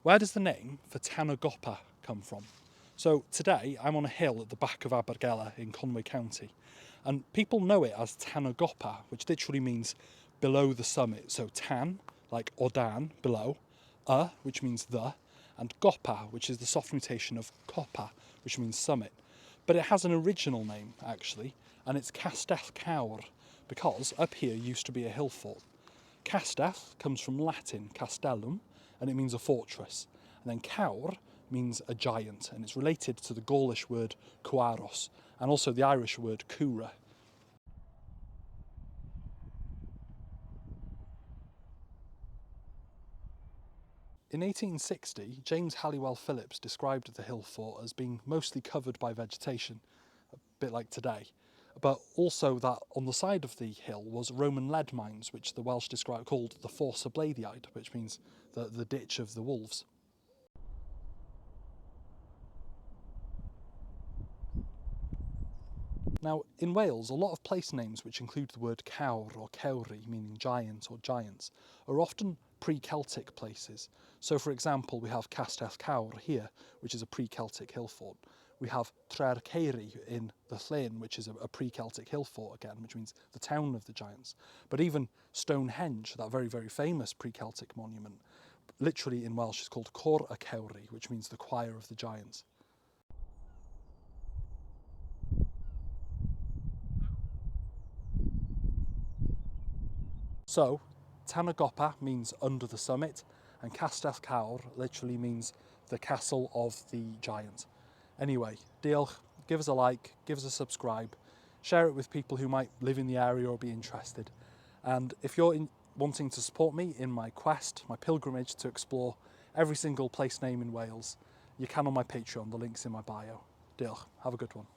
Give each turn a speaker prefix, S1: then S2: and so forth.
S1: Where does the name for Tan-y-Gopa come from? So today I'm on a hill at the back of Abergele in Conwy County, and people know it as Tan-y-Gopa, which literally means below the summit. So tan, like odan, below, which means the, and gopa, which is the soft mutation of copa, which means summit. But it has an original name, actually, and it's Castell Cawr, because up here used to be a hill fort. Castell comes from Latin castellum, and it means a fortress. And then Cawr means a giant, and it's related to the Gaulish word Cwaros, and also the Irish word cwra. In 1860, James Halliwell Phillips described the hill fort as being mostly covered by vegetation, a bit like today, but also that on the side of the hill was Roman lead mines, which the Welsh called the Fossa Bladeiaid, which means the ditch of the wolves. Now, in Wales, a lot of place names which include the word cawr or cewri, meaning giant or giants, are often pre-Celtic places. So, for example, we have Castell Cawr here, which is a pre-Celtic hill fort. We have Tre'r Ceiri in the Llyn, which is a pre-Celtic hill fort again, which means the town of the giants. But even Stonehenge, that very, very famous pre-Celtic monument, literally in Welsh is called Cor y Cewri, which means the choir of the giants. So, Tan-y-Gopa means under the summit, and Castell Cawr literally means the castle of the giant. Anyway, diolch, give us a like, give us a subscribe, share it with people who might live in the area or be interested. And if you're wanting to support me in my quest, my pilgrimage to explore every single place name in Wales, you can on my Patreon, the link's in my bio. Diolch, have a good one.